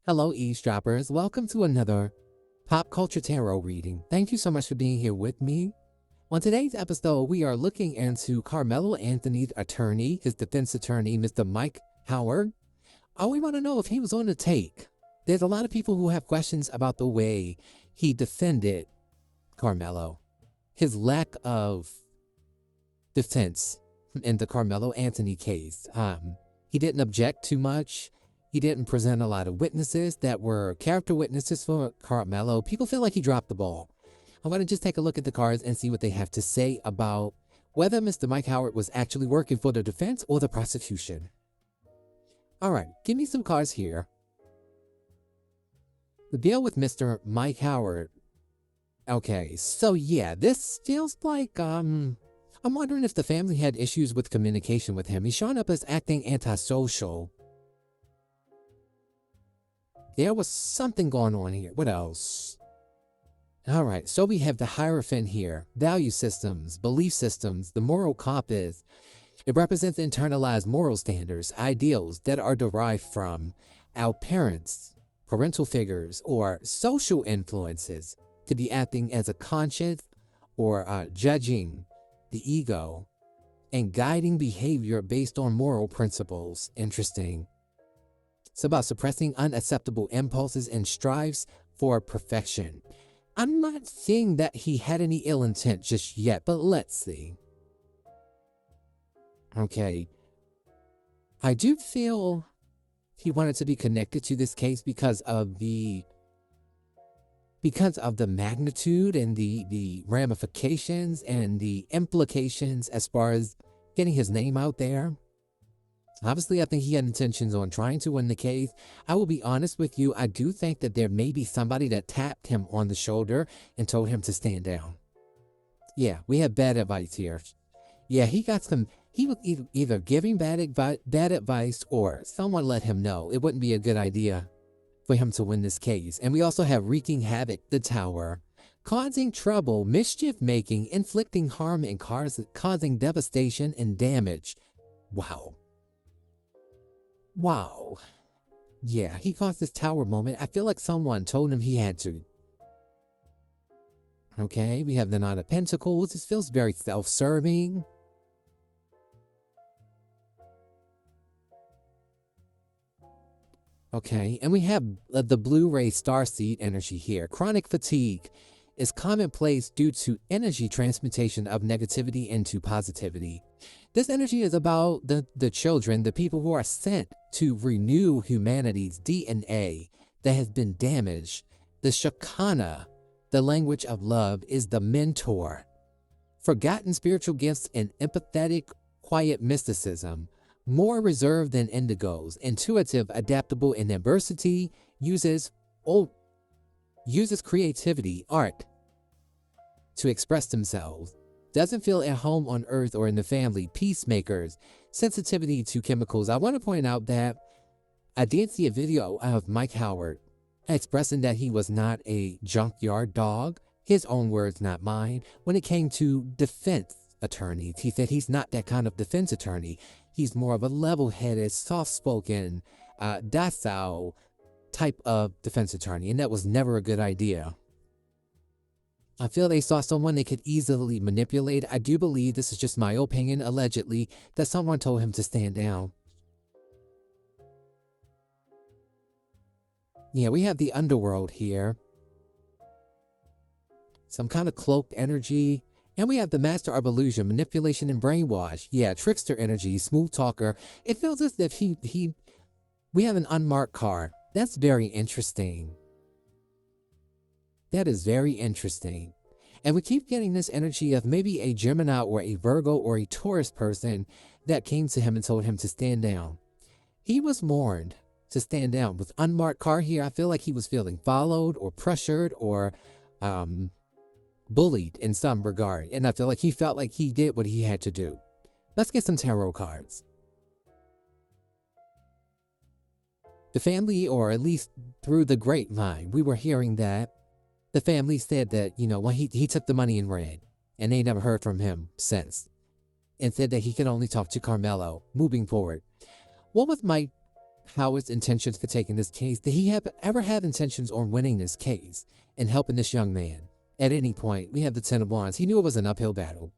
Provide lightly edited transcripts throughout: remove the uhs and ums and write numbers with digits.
Hello, eavesdroppers. Welcome to another Pop Culture Tarot reading. Thank you so much for being here with me. On today's episode, we are looking into Karmelo Anthony's attorney, his defense attorney, Mr. Mike Howard. We want to know if he was on the take. There's a lot of people who have questions about the way he defended Karmelo, his lack of defense in the Karmelo Anthony case. He didn't object too much. He didn't present a lot of witnesses that were character witnesses for Karmelo. People feel like he dropped the ball. I want to just take a look at the cards and see what they have to say about whether Mr. Mike Howard was actually working for the defense or the prosecution. All right, give me some cards here. The deal with Mr. Mike Howard. Okay, so yeah, this feels like, I'm wondering if the family had issues with communication with him. He's showing up as acting antisocial. There was something going on here. What else? All right, so we have the Hierophant here. Value systems, belief systems, the moral compass. It represents internalized moral standards, ideals that are derived from our parents, parental figures, or social influences. Could be acting as a conscience or judging the ego and guiding behavior based on moral principles. Interesting. It's about suppressing unacceptable impulses and strives for perfection. I'm not seeing that he had any ill intent just yet, but let's see. Okay. I do feel he wanted to be connected to this case because of the magnitude and the ramifications and the implications as far as getting his name out there. Obviously, I think he had intentions on trying to win the case. I will be honest with you. I do think that there may be somebody that tapped him on the shoulder and told him to stand down. Yeah, we have bad advice here. Yeah, he was either giving bad advice or someone let him know it wouldn't be a good idea for him to win this case. And we also have wreaking havoc, the Tower, causing trouble, mischief making, inflicting harm, and causing devastation and damage. Wow. Wow. Yeah, he caused this Tower moment. I feel like someone told him he had to. Okay, we have the Nine of Pentacles. This feels very self-serving. Okay, and we have the Blu-ray Starseed energy here. Chronic fatigue is commonplace due to energy transmutation of negativity into positivity. This energy is about the children, the people who are sent to renew humanity's DNA that has been damaged. The Shakana, the language of love, is the mentor. Forgotten spiritual gifts and empathetic, quiet mysticism. More reserved than indigos, intuitive, adaptable in adversity, uses creativity, art, to express themselves. Doesn't feel at home on earth or in the family. Peacemakers, sensitivity to chemicals. I want to point out that I did see a video of Mike Howard expressing that he was not a junkyard dog. His own words, not mine. When it came to defense attorneys, he said he's not that kind of defense attorney. He's more of a level-headed, soft-spoken, docile type of defense attorney, and that was never a good idea. I feel they saw someone they could easily manipulate. I do believe, this is just my opinion, allegedly, that someone told him to stand down. Yeah, we have the underworld here. Some kind of cloaked energy. And we have the Master of Illusion, manipulation and brainwash. Yeah, trickster energy, smooth talker. It feels as if we have an unmarked card. That's very interesting. That is very interesting. And we keep getting this energy of maybe a Gemini or a Virgo or a Taurus person that came to him and told him to stand down. He was warned to stand down. With unmarked card here, I feel like he was feeling followed or pressured or bullied in some regard. And I feel like he felt like he did what he had to do. Let's get some tarot cards. The family, or at least through the grapevine, we were hearing that the family said that, when he took the money and ran, and they never heard from him since, and said that he could only talk to Karmelo moving forward. What was Mike Howard's intentions for taking this case. Did he ever have intentions on winning this case and helping this young man? At any point, we have the Ten of Wands. He knew it was an uphill battle.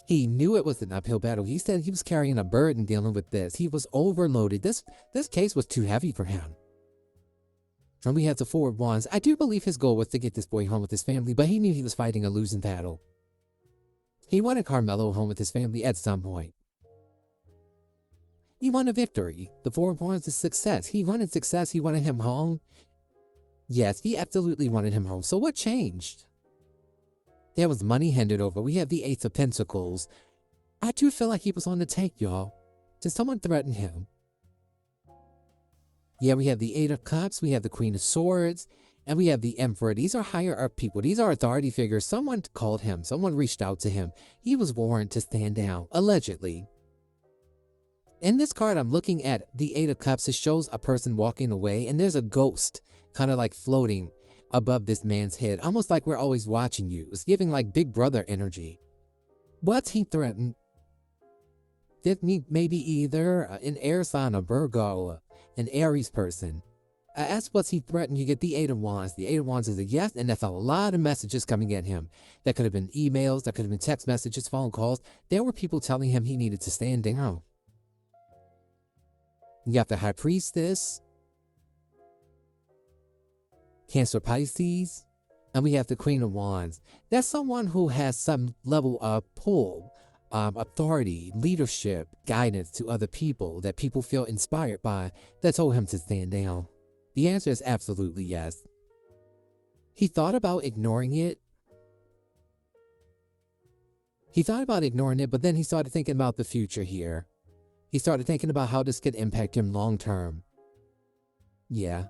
He knew it was an uphill battle. He said he was carrying a burden dealing with this. He was overloaded. This case was too heavy for him. And we have the Four of Wands. I do believe his goal was to get this boy home with his family, but he knew he was fighting a losing battle. He wanted Karmelo home with his family at some point. He wanted victory. The Four of Wands is success. He wanted success. He wanted him home. Yes, he absolutely wanted him home. So what changed? There was money handed over. We have the Ace of Pentacles. I do feel like he was on the take, y'all. Did someone threaten him? Yeah, we have the Eight of Cups. We have the Queen of Swords. And we have the Emperor. These are higher up people. These are authority figures. Someone called him. Someone reached out to him. He was warned to stand down, allegedly. In this card, I'm looking at the Eight of Cups. It shows a person walking away, and there's a ghost kind of like floating above this man's head, almost like we're always watching you. It's giving like Big Brother energy. What's he threatened? Maybe either an air sign, a Virgo, an Aries person. I asked what's he threatened. You get the Eight of Wands. The Eight of Wands is a yes, and that's a lot of messages coming at him. That could have been emails, that could have been text messages, phone calls. There were people telling him he needed to stand down. You have the High Priestess, Cancer, Pisces, and we have the Queen of Wands. That's someone who has some level of pull, authority, leadership, guidance to other people that people feel inspired by that told him to stand down. The answer is absolutely yes. He thought about ignoring it. But then he started thinking about the future here. He started thinking about how this could impact him long term. Yeah.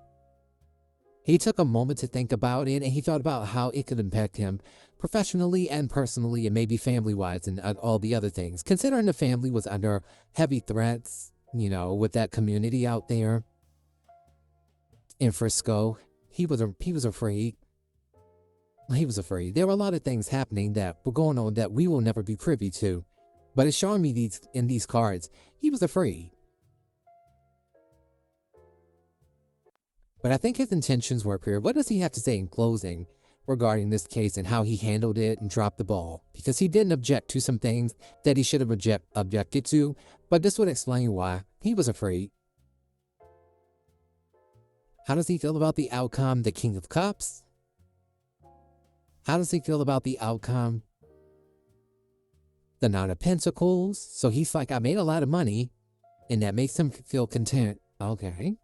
He took a moment to think about it, and he thought about how it could impact him professionally and personally, and maybe family-wise and all the other things. Considering the family was under heavy threats, you know, with that community out there in Frisco, he was afraid. He was afraid. There were a lot of things happening that were going on that we will never be privy to. But it's showing me in these cards, he was afraid. But I think his intentions were clear. What does he have to say in closing regarding this case and how he handled it and dropped the ball? Because he didn't object to some things that he should have objected to, but this would explain why he was afraid. How does he feel about the outcome? The King of Cups? How does he feel about the outcome? The Nine of Pentacles? So he's like, I made a lot of money, and that makes him feel content. Okay.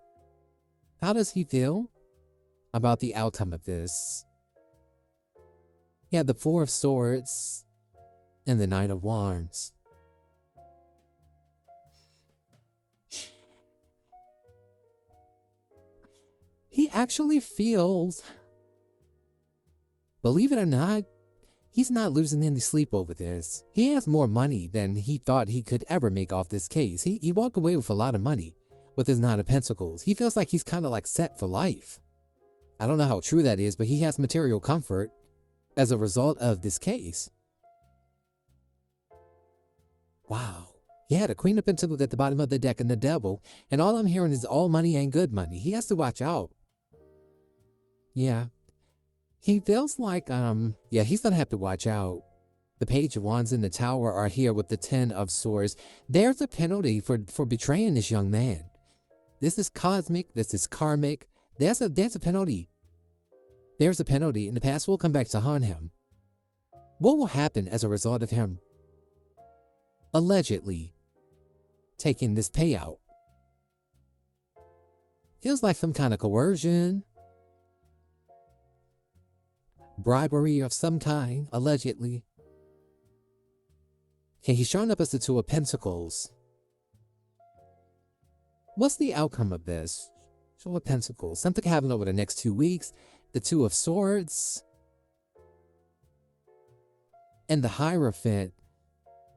How does he feel about the outcome of this? Yeah, the Four of Swords and the Knight of Wands. He actually feels, believe it or not, he's not losing any sleep over this. He has more money than he thought he could ever make off this case. He walked away with a lot of money with his Nine of Pentacles. He feels like he's kind of like set for life. I don't know how true that is, but he has material comfort as a result of this case. Wow. Yeah, the Queen of Pentacles at the bottom of the deck and the Devil. And all I'm hearing is all money ain't good money. He has to watch out. Yeah. He feels like, yeah, he's gonna have to watch out. The Page of Wands and the Tower are here with the Ten of Swords. There's a penalty for betraying this young man. This is cosmic. This is karmic. There's a penalty. There's a penalty, and the past will come back to haunt him. What will happen as a result of him allegedly taking this payout? Feels like some kind of coercion. Bribery of some kind, allegedly. Okay, he's showing up as the Two of Pentacles. What's the outcome of this? Two of Pentacles. Something happening over the next 2 weeks. The Two of Swords. And the Hierophant.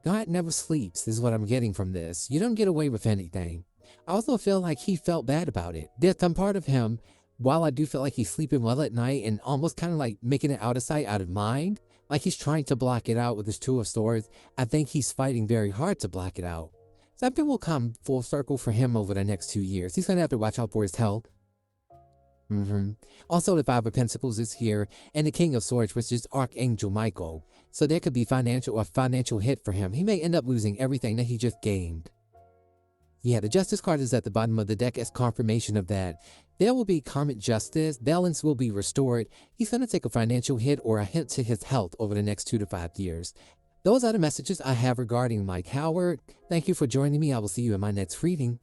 God never sleeps, is what I'm getting from this. You don't get away with anything. I also feel like he felt bad about it. There's some part of him, while I do feel like he's sleeping well at night and almost kind of like making it out of sight, out of mind, like he's trying to block it out with his Two of Swords, I think he's fighting very hard to block it out. Something will come full circle for him over the next 2 years. He's going to have to watch out for his health. Also, the Five of Pentacles is here, and the King of Swords, which is Archangel Michael. So there could be a financial hit for him. He may end up losing everything that he just gained. Yeah, the Justice card is at the bottom of the deck as confirmation of that. There will be karmic justice. Balance will be restored. He's going to take a financial hit or a hit to his health over the next 2 to 5 years. Those are the messages I have regarding Mike Howard. Thank you for joining me. I will see you in my next reading.